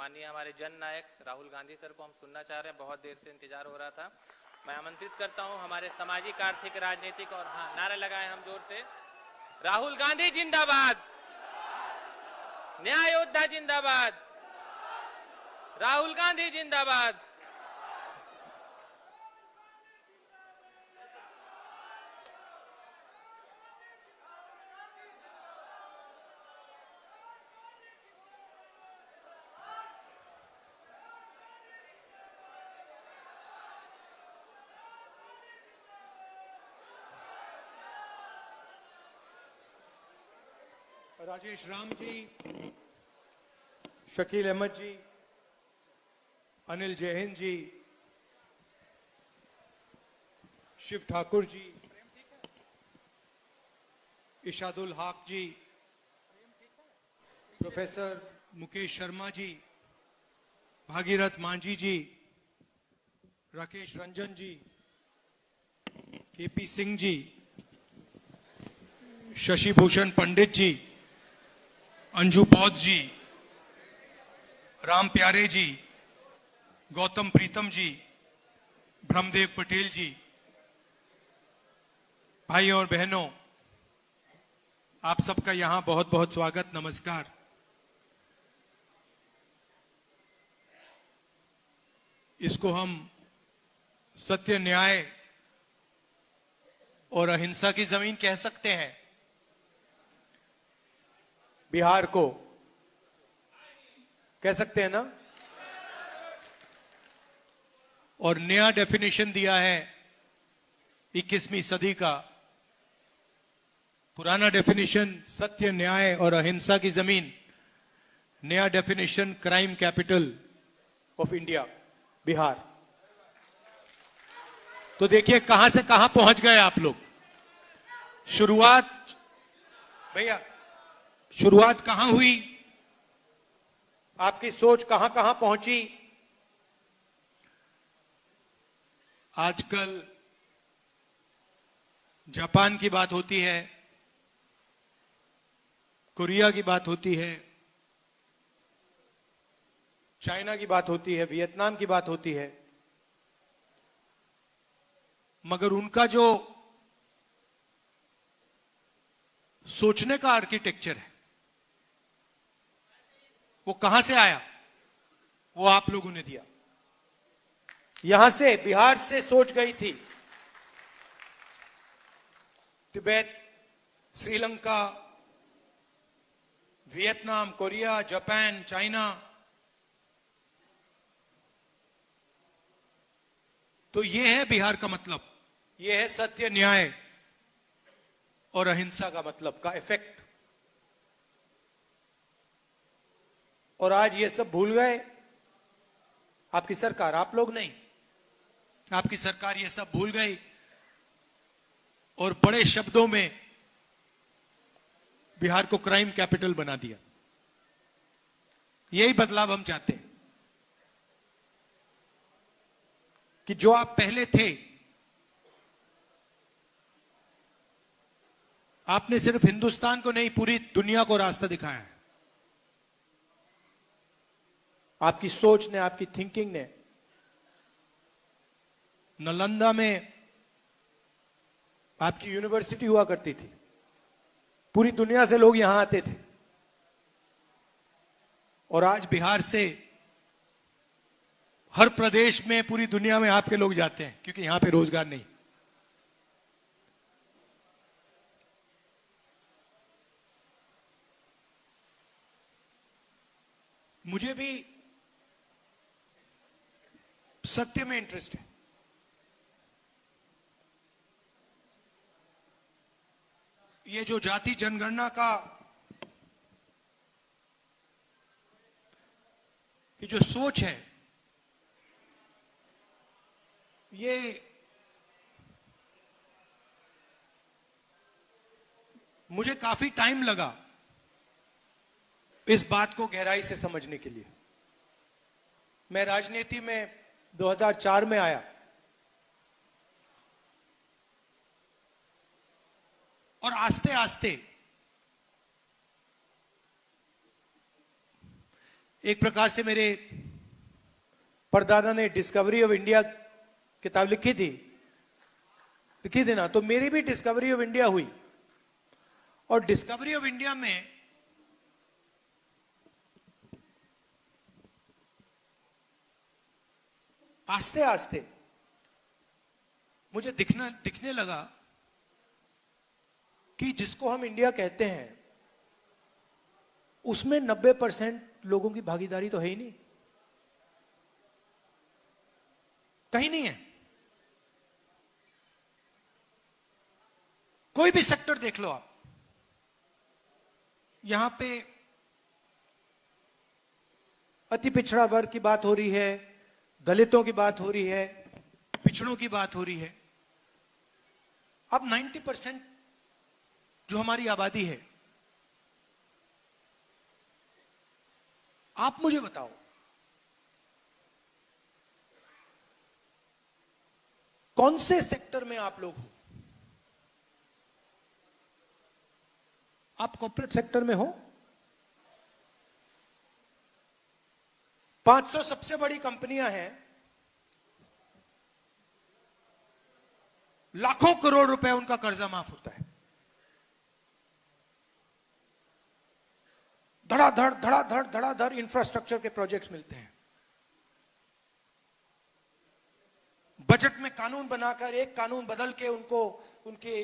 माननीय हमारे जन नायक राहुल गांधी सर को हम सुनना चाह रहे हैं, बहुत देर से इंतजार हो रहा था। मैं आमंत्रित करता हूं हमारे सामाजिक, आर्थिक, राजनीतिक और हाँ नारे लगाएं हम जोर से, राहुल गांधी जिंदाबाद, न्याय योद्धा जिंदाबाद, राहुल गांधी जिंदाबाद। राजेश राम जी, शकील अहमद जी, अनिल जैन जी, शिव ठाकुर जी, इशादुल हक जी, प्रोफेसर मुकेश शर्मा जी, भागीरथ मांझी जी, राकेश रंजन जी, केपी सिंह जी, शशि भूषण पंडित जी, अंजू बौद्ध जी, राम प्यारे जी, गौतम प्रीतम जी, ब्रह्मदेव पटेल जी, भाई और बहनों, आप सबका यहां बहुत बहुत स्वागत, नमस्कार। इसको हम सत्य, न्याय और अहिंसा की जमीन कह सकते हैं। बिहार को कह सकते हैं ना। और नया डेफिनेशन दिया है 21वीं सदी का। पुराना डेफिनेशन सत्य, न्याय और अहिंसा की जमीन, नया definition crime capital of India, Bihar. तो देखिए कहां से कहां पहुंच गए आप लोग। शुरुआत भैया, शुरुआत कहां हुई, आपकी सोच कहां कहां पहुंची। आजकल जापान की बात होती है, कोरिया की बात होती है, चाइना की बात होती है, वियतनाम की बात होती है, मगर उनका जो सोचने का आर्किटेक्चर है वो कहां से आया, वो आप लोगों ने दिया। यहां से, बिहार से सोच गई थी। Tibet, Sri Lanka, Vietnam, Korea, Japan, China. तो ये है बिहार का मतलब, ये है सत्य, न्याय और अहिंसा का मतलब, का इफेक्ट। और आज ये सब भूल गए आपकी सरकार, आप लोग नहीं, आपकी सरकार ये सब भूल गई और बड़े शब्दों में बिहार को क्राइम कैपिटल बना दिया। यही बदलाव हम चाहते हैं कि जो आप पहले थे, आपने सिर्फ हिंदुस्तान को नहीं पूरी दुनिया को रास्ता दिखाया है। आपकी सोच ने, आपकी थिंकिंग ने। नालंदा में आपकी यूनिवर्सिटी हुआ करती थी, पूरी दुनिया से लोग यहां आते थे। और आज बिहार से हर प्रदेश में, पूरी दुनिया में आपके लोग जाते हैं, क्योंकि यहां पे रोजगार नहीं। मुझे भी सत्य में इंटरेस्ट है। ये जो जाति जनगणना का कि जो सोच है, ये मुझे काफी टाइम लगा इस बात को गहराई से समझने के लिए। मैं राजनीति में 2004 में आया और आस्ते आस्ते एक प्रकार से मेरे परदादा ने डिस्कवरी ऑफ इंडिया किताब लिखी थी ना, तो मेरी भी डिस्कवरी ऑफ इंडिया हुई। और डिस्कवरी ऑफ इंडिया में आस्ते आस्ते मुझे दिखने लगा कि जिसको हम इंडिया कहते हैं उसमें 90% लोगों की भागीदारी तो है ही नहीं, कहीं नहीं है। कोई भी सेक्टर देख लो आप, यहां पे अति पिछड़ा वर्ग की बात हो रही है, दलितों की बात हो रही है, पिछड़ों की बात हो रही है। अब 90% जो हमारी आबादी है, आप मुझे बताओ कौन से सेक्टर में आप लोग हो? आप कॉर्पोरेट सेक्टर में हो? 500 सबसे बड़ी कंपनियां हैं, लाखों करोड़ रुपए उनका कर्जा माफ होता है। धड़ाधड़ इंफ्रास्ट्रक्चर के प्रोजेक्ट्स मिलते हैं। बजट में कानून बनाकर एक कानून बदल के उनको उनके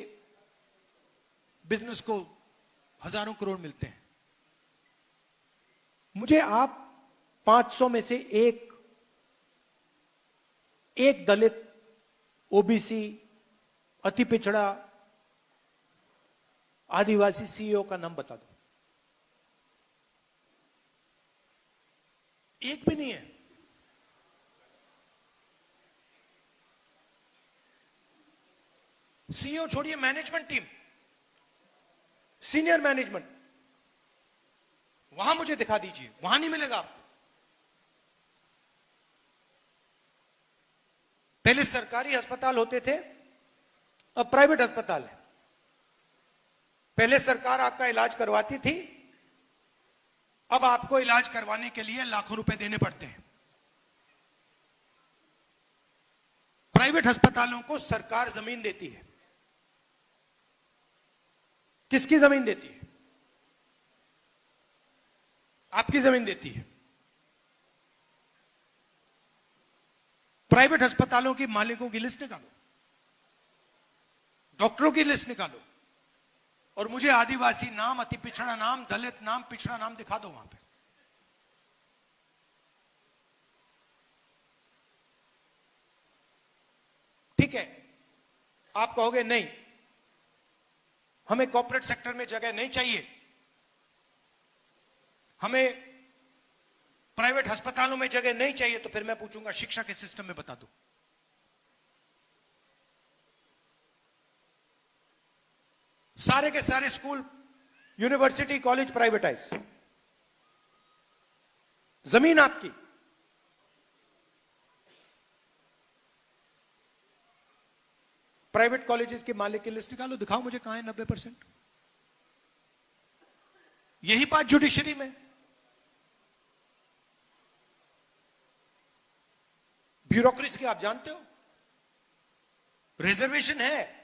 बिजनेस को हजारों करोड़ मिलते हैं। मुझे आप 500 में से एक दलित, ओबीसी, अति पिछड़ा, आदिवासी सीईओ का नाम बता दो। एक भी नहीं है। सीईओ छोड़िए, मैनेजमेंट टीम, सीनियर मैनेजमेंट, वहां मुझे दिखा दीजिए, वहां नहीं मिलेगा आपको। पहले सरकारी अस्पताल होते थे, अब प्राइवेट अस्पताल है। पहले सरकार आपका इलाज करवाती थी, अब आपको इलाज करवाने के लिए लाखों रुपए देने पड़ते हैं। प्राइवेट अस्पतालों को सरकार जमीन देती है। किसकी जमीन देती है? आपकी जमीन देती है। प्राइवेट अस्पतालों के मालिकों की लिस्ट निकालो, डॉक्टरों की लिस्ट निकालो, और मुझे आदिवासी नाम, अति पिछड़ा नाम, दलित नाम, पिछड़ा नाम दिखा दो वहां पे। ठीक है, आप कहोगे नहीं, हमें कॉर्पोरेट सेक्टर में जगह नहीं चाहिए, हमें प्राइवेट अस्पतालों में जगह नहीं चाहिए। तो फिर मैं पूछूंगा, शिक्षा के सिस्टम में बता दो। सारे के सारे स्कूल, यूनिवर्सिटी, कॉलेज प्राइवेटाइज, जमीन आपकी। प्राइवेट कॉलेजेस के मालिक की लिस्ट निकालो, दिखाओ मुझे कहां है 90%। यही बात जुडिशरी में, ब्यूरोक्रेसी की आप जानते हो, रिजर्वेशन है,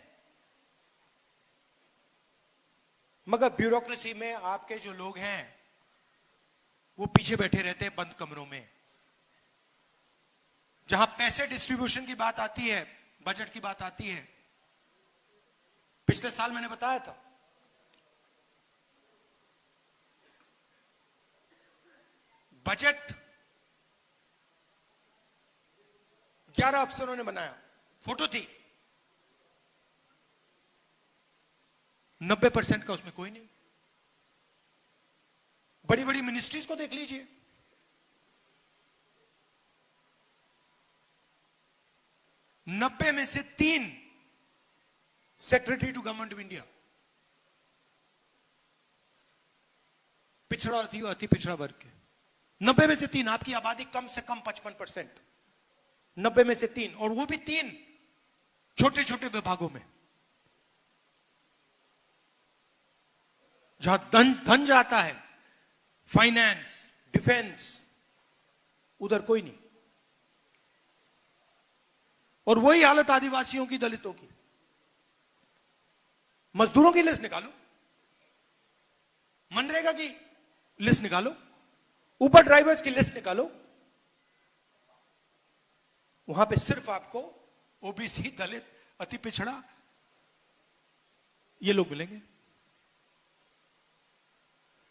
मगर ब्यूरोक्रेसी में आपके जो लोग हैं वो पीछे बैठे रहते हैं बंद कमरों में। जहां पैसे डिस्ट्रीब्यूशन की बात आती है, बजट की बात आती है, पिछले साल मैंने बताया था, बजट 11 अफसरों ने बनाया, फोटो थी, 90% का उसमें कोई नहीं। बड़ी बड़ी मिनिस्ट्रीज को देख लीजिए, नब्बे में से 3 secretary to government of India पिछड़ा थी, अति पिछड़ा वर्ग के। 90 में से 3, आपकी आबादी कम से कम 55%, 90 में से 3, और वो भी 3 छोटे छोटे विभागों में, जहां धन जाता है, फाइनेंस, डिफेंस, उधर कोई नहीं। और वही हालत आदिवासियों की, दलितों की। मजदूरों की लिस्ट निकालो, मनरेगा की लिस्ट निकालो, ऊपर ड्राइवर्स की लिस्ट निकालो, वहां पे सिर्फ आपको ओबीसी, दलित, अति पिछड़ा, ये लोग मिलेंगे।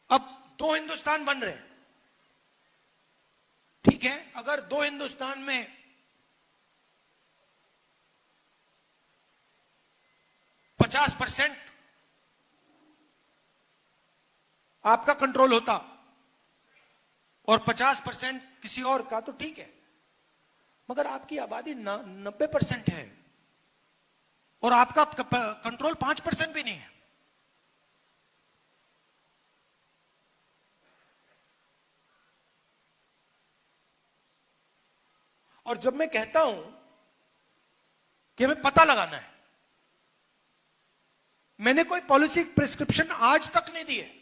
अब दो हिंदुस्तान बन रहे हैं, ठीक है। अगर दो हिंदुस्तान में %50 आपका कंट्रोल होता और 50% किसी और का, तो ठीक है। मगर आपकी आबादी 90% है और आपका कंट्रोल 5% भी नहीं है। और जब मैं कहता हूं कि हमें पता लगाना है, मैंने कोई पॉलिसी प्रिस्क्रिप्शन आज तक नहीं दी है।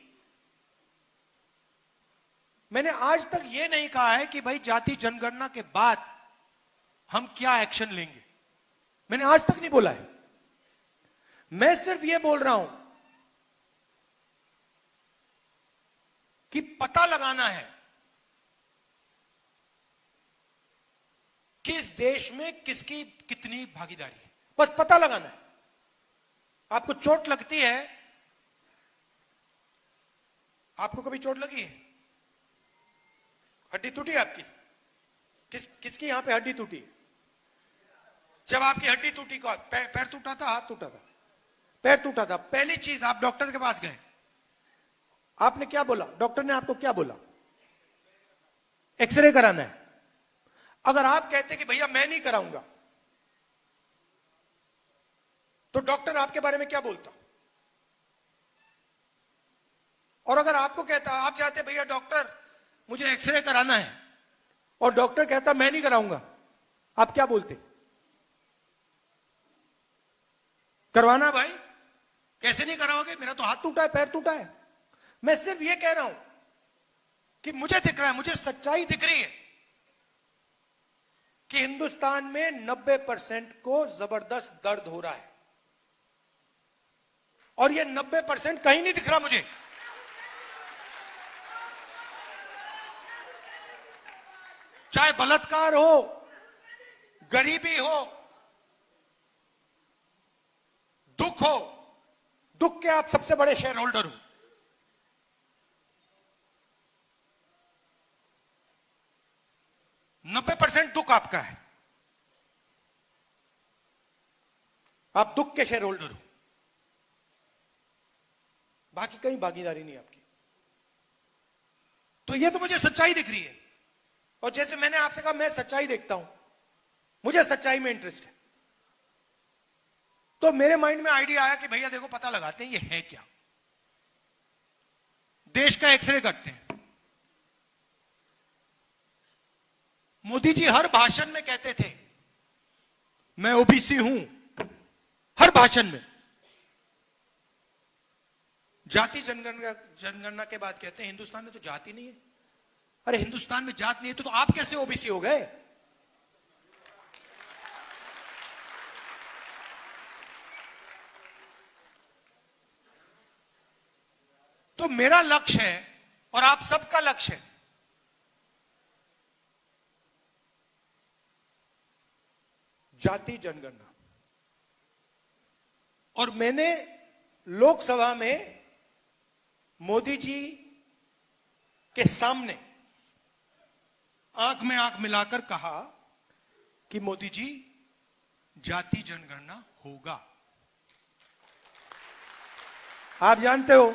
मैंने आज तक यह नहीं कहा है कि भाई जाति जनगणना के बाद हम क्या एक्शन लेंगे, मैंने आज तक नहीं बोला है। मैं सिर्फ यह बोल रहा हूं कि पता लगाना है कि इस देश में किसकी कितनी भागीदारी है, बस पता लगाना है। आपको चोट लगती है, आपको कभी चोट लगी है? हड्डी टूटी आपकी? किसकी यहां पे हड्डी टूटी? जब आपकी हड्डी टूटी, को पैर टूटा था, हाथ टूटा था? पैर टूटा था। पहली चीज, आप डॉक्टर के पास गए, आपने क्या बोला? डॉक्टर ने आपको क्या बोला? एक्सरे कराना है। अगर आप कहते कि भैया मैं नहीं कराऊंगा, तो डॉक्टर आपके बारे में क्या बोलता? और अगर आपको कहता, आप चाहते भैया डॉक्टर मुझे एक्सरे कराना है, और डॉक्टर कहता मैं नहीं कराऊंगा, आप क्या बोलते? करवाना भाई, कैसे नहीं कराओगे? मेरा तो हाथ टूटा है, पैर टूटा है। मैं सिर्फ ये कह रहा हूं कि मुझे दिख रहा है, मुझे सच्चाई दिख रही है कि हिंदुस्तान में 90% को जबरदस्त दर्द हो रहा है, और ये 90% कहीं नहीं दिख रहा मुझे। चाहे बलात्कार हो, गरीबी हो, दुख हो, दुख के आप सबसे बड़े शेयर होल्डर हो। %90 दुख आपका है, आप दुख के शेयर होल्डर हो, बाकी कहीं भागीदारी नहीं आपकी। तो ये तो मुझे सच्चाई दिख रही है, और जैसे मैंने आपसे कहा मैं सच्चाई देखता हूं, मुझे सच्चाई में इंटरेस्ट है। तो मेरे माइंड में आइडिया आया कि भैया देखो पता लगाते हैं ये है क्या, देश का एक्सरे करते हैं। मोदी जी हर भाषण में कहते थे मैं ओबीसी हूं, हर भाषण में। जाति जनगणना के बाद कहते हैं हिंदुस्तान में तो जाति नहीं है। अरे हिंदुस्तान में जात नहीं है तो आप कैसे ओबीसी हो गए? तो मेरा लक्ष्य है और आप सबका लक्ष्य है जाति जनगणना। और मैंने लोकसभा में मोदी जी के सामने आंख में आंख मिलाकर कहा कि मोदी जी जाति जनगणना होगा। आप जानते हो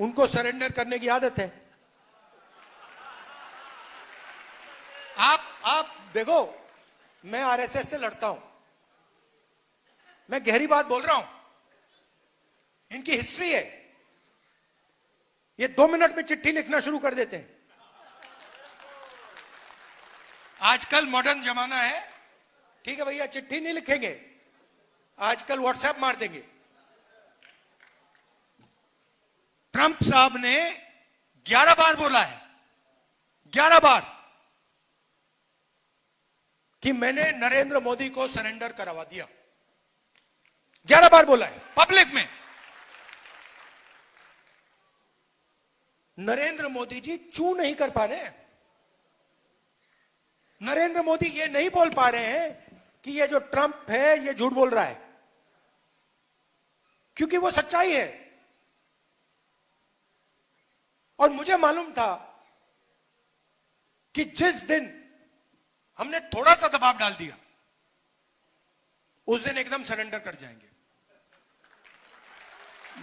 उनको सरेंडर करने की आदत है। आप देखो, मैं आरएसएस से लड़ता हूं, मैं गहरी बात बोल रहा हूं। इनकी हिस्ट्री है, ये 2 मिनट में चिट्ठी लिखना शुरू कर देते हैं। आजकल मॉडर्न जमाना है, ठीक है भैया चिट्ठी नहीं लिखेंगे, आजकल व्हाट्सएप मार देंगे। ट्रंप साहब ने 11 बार बोला है, 11 बार कि मैंने नरेंद्र मोदी को सरेंडर करवा दिया। 11 बार बोला है पब्लिक में। नरेंद्र मोदी जी चू नहीं कर पा रहे हैं। नरेंद्र मोदी ये नहीं बोल पा रहे हैं कि ये जो ट्रंप है ये झूठ बोल रहा है, क्योंकि वो सच्चाई है। और मुझे मालूम था कि जिस दिन हमने थोड़ा सा दबाव डाल दिया उस दिन एकदम सरेंडर कर जाएंगे।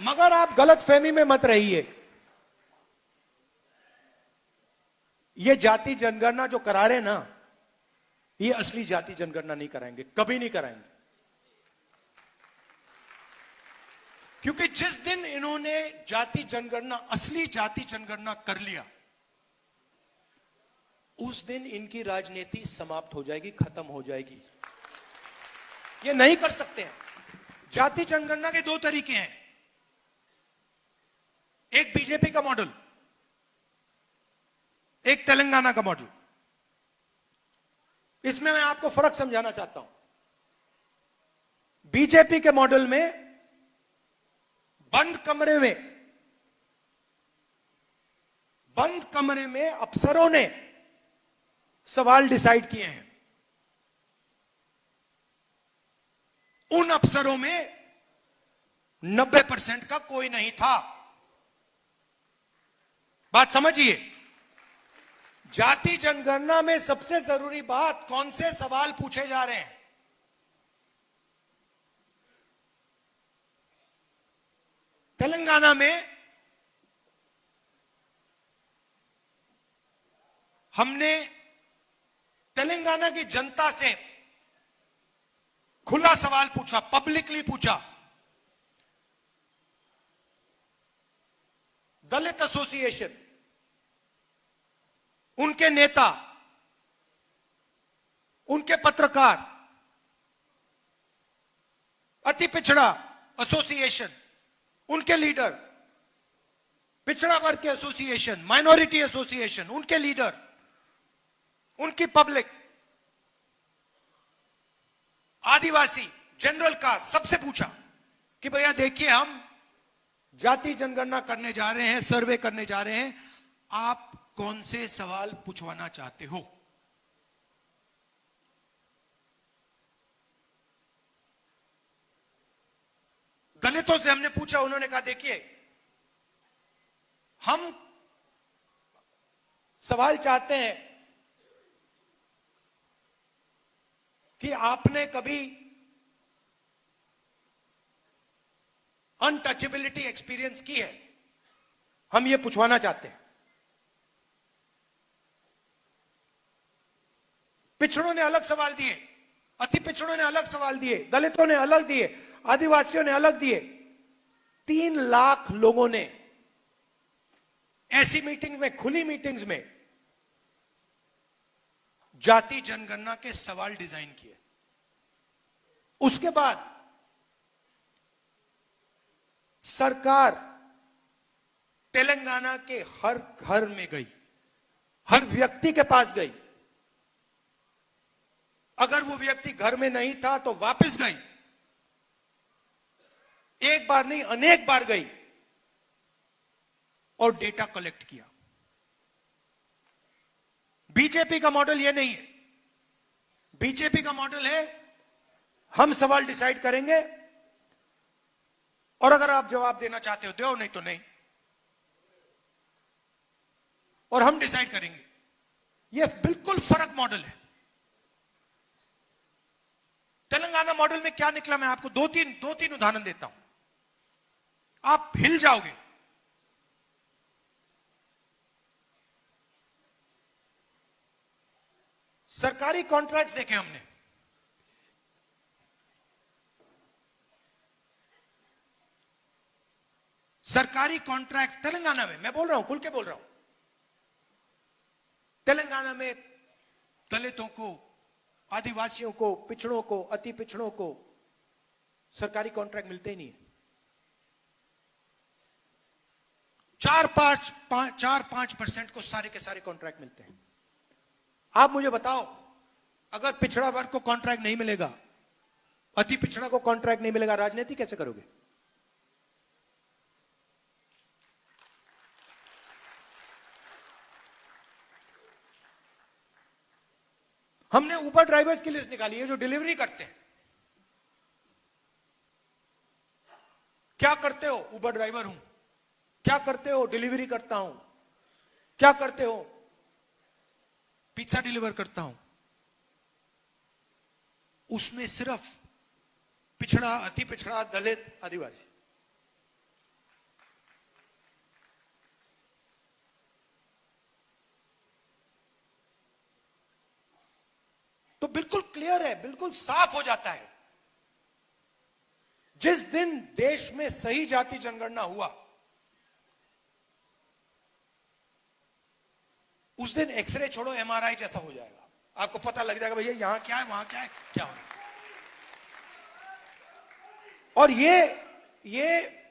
मगर आप गलत फहमी में मत रहिए। ये जाति जनगणना जो करा रहे ना, ये असली जाति जनगणना नहीं कराएंगे, कभी नहीं कराएंगे। क्योंकि जिस दिन इन्होंने जाति जनगणना, असली जाति जनगणना कर लिया, उस दिन इनकी राजनीति समाप्त हो जाएगी, खत्म हो जाएगी। ये नहीं कर सकते हैं। जाति जनगणना के 2 तरीके हैं। एक बीजेपी का मॉडल, एक तेलंगाना का मॉडल। इसमें मैं आपको फर्क समझाना चाहता हूं। बीजेपी के मॉडल में बंद कमरे में अफसरों ने सवाल डिसाइड किए हैं। उन अफसरों में 90% का कोई नहीं था। बात समझिए। जाति जनगणना में सबसे जरूरी बात, कौन से सवाल पूछे जा रहे हैं। तेलंगाना में हमने तेलंगाना की जनता से खुला सवाल पूछा, पब्लिकली पूछा। दलित एसोसिएशन, उनके नेता, उनके पत्रकार, अति पिछड़ा एसोसिएशन, उनके लीडर, पिछड़ा वर्ग के एसोसिएशन, माइनॉरिटी एसोसिएशन, उनके लीडर, उनकी पब्लिक, आदिवासी, जनरल कास्ट, सबसे पूछा कि भैया देखिए, हम जाति जनगणना करने जा रहे हैं, सर्वे करने जा रहे हैं, आप कौन से सवाल पूछवाना चाहते हो। दलितों से हमने पूछा, उन्होंने कहा देखिए, हम सवाल चाहते हैं कि आपने कभी अनटचेबिलिटी एक्सपीरियंस की है, हम ये पूछवाना चाहते हैं। पिछड़ों ने अलग सवाल दिए, अति पिछड़ों ने अलग सवाल दिए, दलितों ने अलग दिए, आदिवासियों ने अलग दिए। 3 लाख लोगों ने ऐसी मीटिंग में, खुली मीटिंग्स में जाति जनगणना के सवाल डिजाइन किए। उसके बाद सरकार तेलंगाना के हर घर में गई, हर व्यक्ति के पास गई। अगर वो व्यक्ति घर में नहीं था तो वापस गई। एक बार नहीं, अनेक बार गई और डेटा कलेक्ट किया। बीजेपी का मॉडल ये नहीं है। बीजेपी का मॉडल है, हम सवाल डिसाइड करेंगे और अगर आप जवाब देना चाहते हो दो, नहीं तो नहीं, और हम डिसाइड करेंगे। यह बिल्कुल फर्क मॉडल है। तेलंगाना मॉडल में क्या निकला, मैं आपको दो तीन उदाहरण देता हूं, आप हिल जाओगे। सरकारी कॉन्ट्रैक्ट्स देखे हमने। सरकारी कॉन्ट्रैक्ट तेलंगाना में, मैं बोल रहा हूं, खुल के बोल रहा हूं, तेलंगाना में दलितों को, आदिवासियों को, पिछड़ों को, अति पिछड़ों को सरकारी कॉन्ट्रैक्ट मिलते ही नहीं है। 4-5% को सारे के सारे कॉन्ट्रैक्ट मिलते हैं। आप मुझे बताओ, अगर पिछड़ा वर्ग को कॉन्ट्रैक्ट नहीं मिलेगा, अति पिछड़ा को कॉन्ट्रैक्ट नहीं मिलेगा, राजनीति कैसे करोगे? हमने उबर ड्राइवर्स की लिस्ट निकाली है जो डिलीवरी करते हैं। क्या करते हो? उबर ड्राइवर हूं। क्या करते हो? डिलीवरी करता हूं। क्या करते हो? पिज्जा डिलीवर करता हूं। उसमें सिर्फ पिछड़ा, अति पिछड़ा, दलित, आदिवासी। तो बिल्कुल क्लियर है, बिल्कुल साफ हो जाता है। जिस दिन देश में सही जाति जनगणना हुआ, उस दिन एक्सरे छोड़ो एमआरआई जैसा हो जाएगा। आपको पता लग जाएगा भैया यहां क्या है, वहां क्या है, क्या हो रहा है। और ये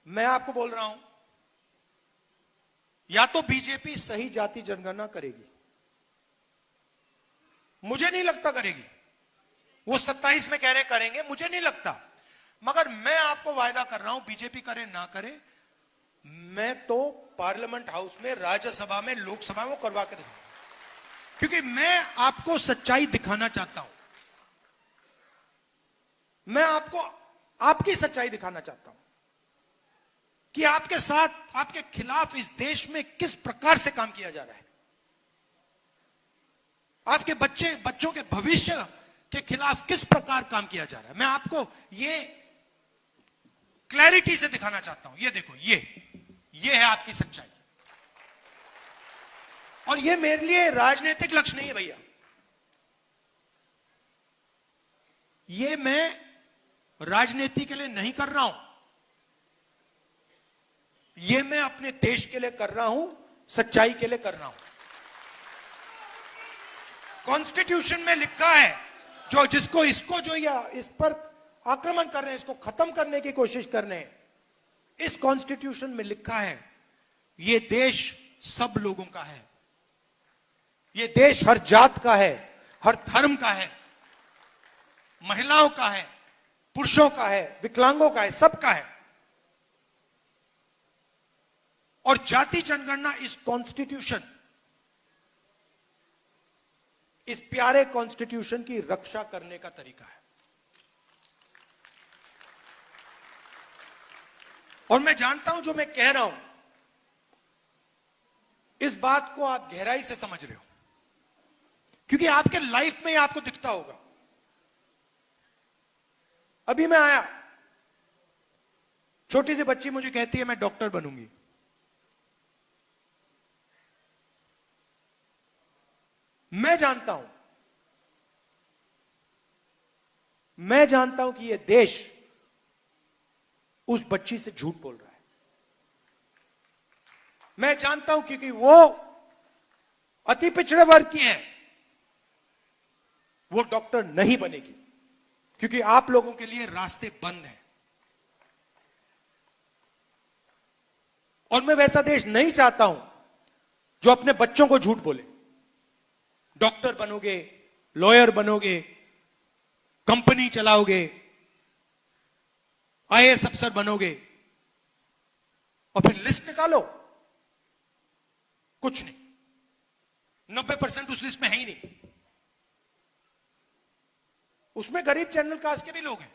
मैं आपको बोल रहा हूं, या तो बीजेपी सही जाति जनगणना करेगी, मुझे नहीं लगता करेगी। वो 27 में कह रहे करेंगे, मुझे नहीं लगता। मगर मैं आपको वायदा कर रहा हूं, बीजेपी करे ना करे, मैं तो पार्लियामेंट हाउस में, राज्यसभा में, लोकसभा में करवा के दिखाऊंगा। क्योंकि मैं आपको सच्चाई दिखाना चाहता हूं। मैं आपको आपकी सच्चाई दिखाना चाहता हूं कि आपके साथ, आपके खिलाफ इस देश में किस प्रकार से काम किया जा रहा है। आपके बच्चों के भविष्य के खिलाफ किस प्रकार काम किया जा रहा है। मैं आपको ये क्लैरिटी से दिखाना चाहता हूं। ये देखो, ये है आपकी सच्चाई। और ये मेरे लिए राजनीतिक लक्ष्य नहीं है भैया। ये मैं राजनीति के लिए नहीं कर रहा हूं, ये मैं अपने देश के लिए कर रहा हूं, सच्चाई के लिए कर रहा हूं। कॉन्स्टिट्यूशन में लिखा है, इसको जो या इस पर आक्रमण कर रहे हैं, इसको खत्म करने की कोशिश कर रहे हैं, इस कॉन्स्टिट्यूशन में लिखा है ये देश सब लोगों का है। ये देश हर जात का है, हर धर्म का है, महिलाओं का है, पुरुषों का है, विकलांगों का है, सबका है। और जाति जनगणना इस कॉन्स्टिट्यूशन, इस प्यारे कॉन्स्टिट्यूशन की रक्षा करने का तरीका है। और मैं जानता हूं जो मैं कह रहा हूं, इस बात को आप गहराई से समझ रहे हो, क्योंकि आपके लाइफ में आपको दिखता होगा। अभी मैं आया, छोटी सी बच्ची मुझे कहती है मैं डॉक्टर बनूंगी। मैं जानता हूं कि यह देश उस बच्ची से झूठ बोल रहा है। मैं जानता हूं क्योंकि वो अति पिछड़े वर्ग की है, वो डॉक्टर नहीं बनेगी, क्योंकि आप लोगों के लिए रास्ते बंद हैं। और मैं वैसा देश नहीं चाहता हूं जो अपने बच्चों को झूठ बोले। डॉक्टर बनोगे, लॉयर बनोगे, कंपनी चलाओगे, आईएएस अफसर बनोगे, और फिर लिस्ट निकालो, कुछ नहीं। 90% उस लिस्ट में है ही नहीं। उसमें गरीब जनरल कास्ट के भी लोग हैं,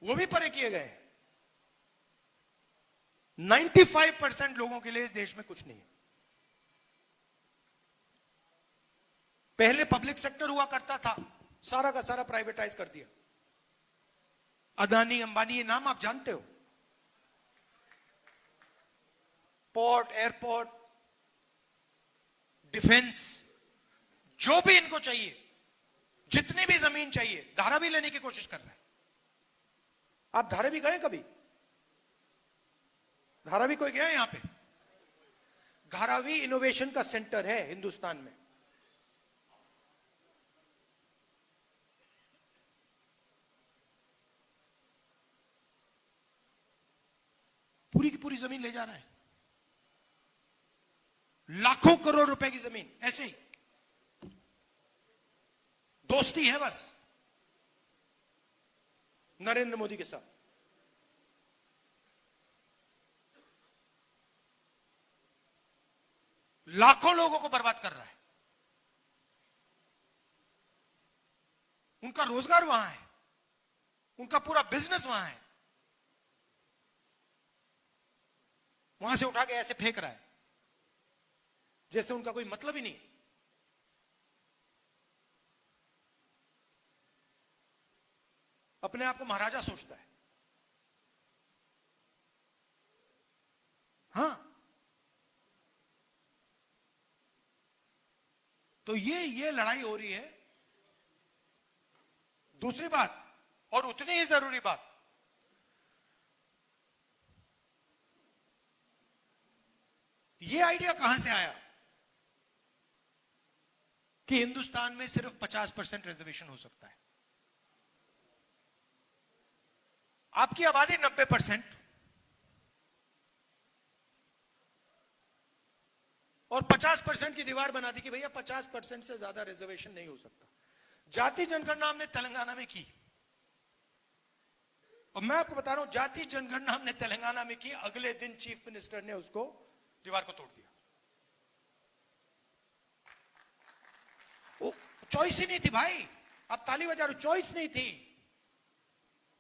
वो भी परे किए गए हैं। 95% लोगों के लिए इस देश में कुछ नहीं है। पहले पब्लिक सेक्टर हुआ करता था, सारा का सारा प्राइवेटाइज कर दिया। अदानी, अंबानी, ये नाम आप जानते हो। पोर्ट, एयरपोर्ट, डिफेंस, जो भी इनको चाहिए, जितनी भी जमीन चाहिए, धारावी लेने की कोशिश कर रहा है। आप धारावी गए कभी? धारावी कोई गया यहां पे? धारावी इनोवेशन का सेंटर है हिंदुस्तान में। पूरी की पूरी जमीन ले जा रहा है। लाखों करोड़ रुपए की जमीन ऐसे ही दोस्ती है बस नरेंद्र मोदी के साथ। लाखों लोगों को बर्बाद कर रहा है। उनका रोजगार वहां है, उनका पूरा बिजनेस वहां है, वहां से उठा के ऐसे फेंक रहा है जैसे उनका कोई मतलब ही नहीं। अपने आप को महाराजा सोचता है। हां, तो ये लड़ाई हो रही है। दूसरी बात और उतनी ही जरूरी बात, ये आइडिया कहां से आया कि हिंदुस्तान में सिर्फ 50% रिजर्वेशन हो सकता है। आपकी आबादी 90% और 50% की दीवार बना दी कि भैया 50% से ज्यादा रिजर्वेशन नहीं हो सकता। जाति जनगणना हमने तेलंगाना में की, और मैं आपको बता रहा हूं जाति जनगणना हमने तेलंगाना में की, अगले दिन चीफ मिनिस्टर ने उसको दीवार को तोड़ दिया। वो चॉइस ही नहीं थी भाई, अब ताली बजा रहे, चॉइस नहीं थी।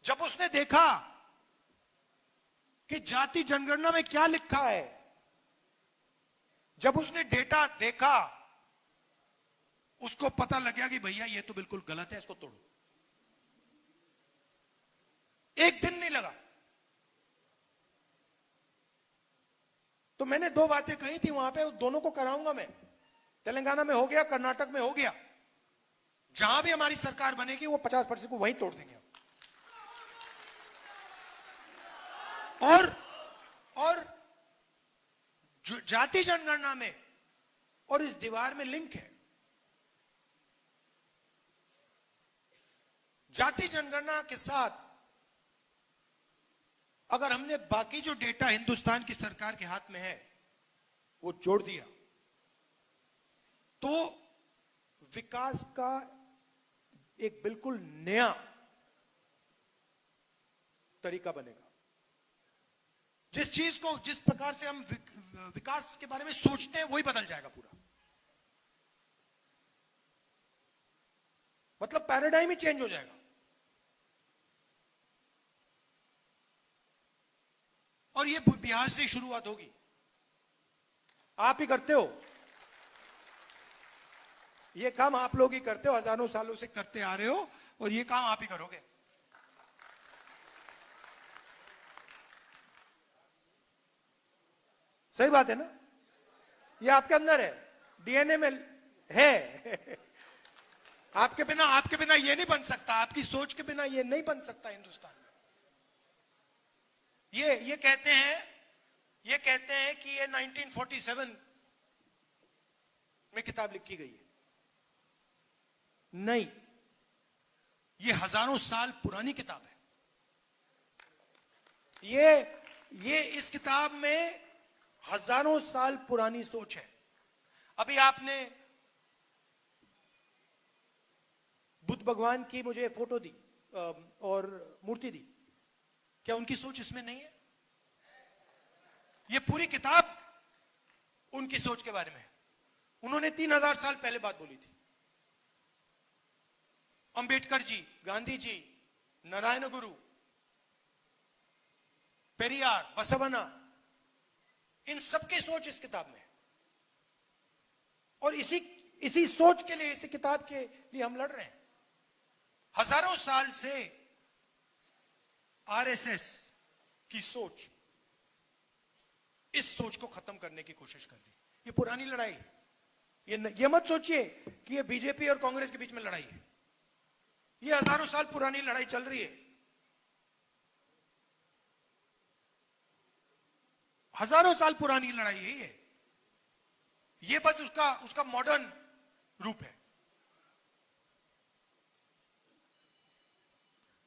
जब उसने देखा कि जाति जनगणना में क्या लिखा है, जब उसने डेटा देखा, उसको पता लग गया कि भैया ये तो बिल्कुल गलत है, इसको तोड़ो। एक दिन नहीं लगा। तो मैंने दो बातें कही थी वहां पे, दोनों को कराऊंगा मैं। तेलंगाना में हो गया, कर्नाटक में हो गया, जहां भी हमारी सरकार बनेगी वो 50% को वहीं तोड़ देंगे। और जाति जनगणना में और इस दीवार में लिंक है। जाति जनगणना के साथ अगर हमने बाकी जो डेटा हिंदुस्तान की सरकार के हाथ में है वो जोड़ दिया, तो विकास का एक बिल्कुल नया तरीका बनेगा। जिस चीज को, जिस प्रकार से हम विकास के बारे में सोचते हैं, वही बदल जाएगा पूरा। मतलब पैराडाइम ही चेंज हो जाएगा। और ये बिहार से शुरुआत होगी। आप ही करते हो ये काम, आप लोग ही करते हो, हजारों सालों से करते आ रहे हो, और ये काम आप ही करोगे। सही बात है ना? ये आपके अंदर है, डीएनए में है। आपके बिना ये नहीं बन सकता, आपकी सोच के बिना ये नहीं बन सकता हिंदुस्तान में। ये कहते हैं कि ये 1947 में किताब लिखी गई है। नहीं, ये हजारों साल पुरानी किताब है। ये इस किताब में हजारों साल पुरानी सोच है। अभी आपने बुद्ध भगवान की मुझे फोटो दी और मूर्ति दी, क्या उनकी सोच इसमें नहीं है? ये पूरी किताब उनकी सोच के बारे में है। उन्होंने 3000 साल पहले बात बोली थी। अंबेडकर जी, गांधी जी, नारायण गुरु, पेरियार, बसवन्ना, इन सबकी सोच इस किताब में है। और इसी सोच के लिए, इसी किताब के लिए हम लड़ रहे हैं। हजारों साल से आरएसएस की सोच इस सोच को खत्म करने की कोशिश कर रही है। ये पुरानी लड़ाई है। ये मत सोचिए कि ये बीजेपी और कांग्रेस के बीच में लड़ाई है। ये हजारों साल पुरानी लड़ाई चल रही है। हजारों साल पुरानी लड़ाई है ये बस उसका मॉडर्न रूप है।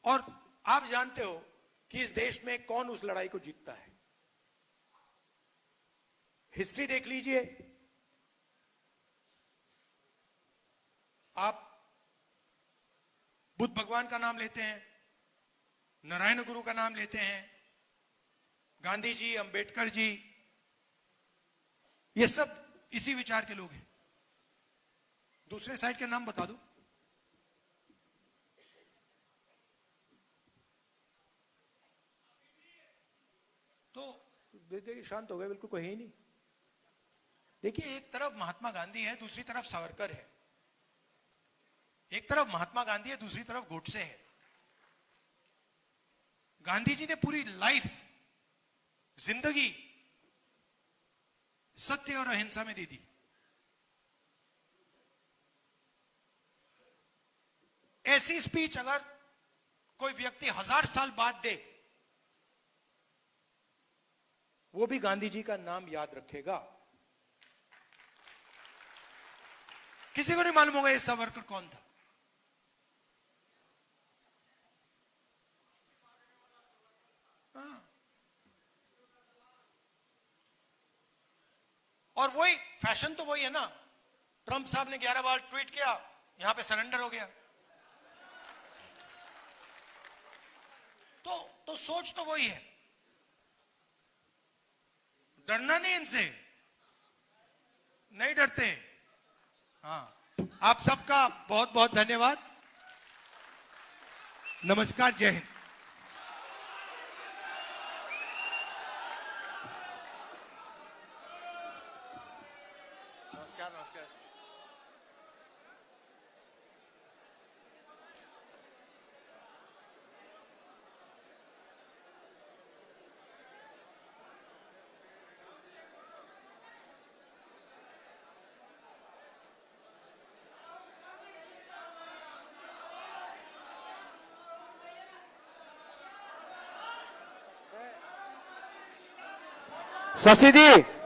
और आप जानते हो कि इस देश में कौन उस लड़ाई को जीतता है। हिस्ट्री देख लीजिए, भगवान का नाम लेते हैं, नारायण गुरु का नाम लेते हैं, गांधी जी, अंबेडकर जी, ये सब इसी विचार के लोग हैं। दूसरे साइड के नाम बता दो। तो देखिए शांत हो गए, बिल्कुल कोई ही नहीं। देखिए एक तरफ महात्मा गांधी है, दूसरी तरफ सावरकर है। एक तरफ महात्मा गांधी है, दूसरी तरफ गोडसे है। गांधी जी ने पूरी लाइफ, जिंदगी सत्य और अहिंसा में दे दी। ऐसी स्पीच अगर कोई व्यक्ति 1000 साल बाद दे, वो भी गांधी जी का नाम याद रखेगा। किसी को नहीं मालूम होगा ये सावरकर कौन था। हाँ। और वही फैशन तो वही है ना। ट्रंप साहब ने 11 बार ट्वीट किया, यहां पे सरेंडर हो गया। तो सोच तो वही है। डरना नहीं, इनसे नहीं डरते। हाँ, आप सबका बहुत बहुत धन्यवाद। नमस्कार, जय हिंद। नमस्कार नमस्कार। शशि जी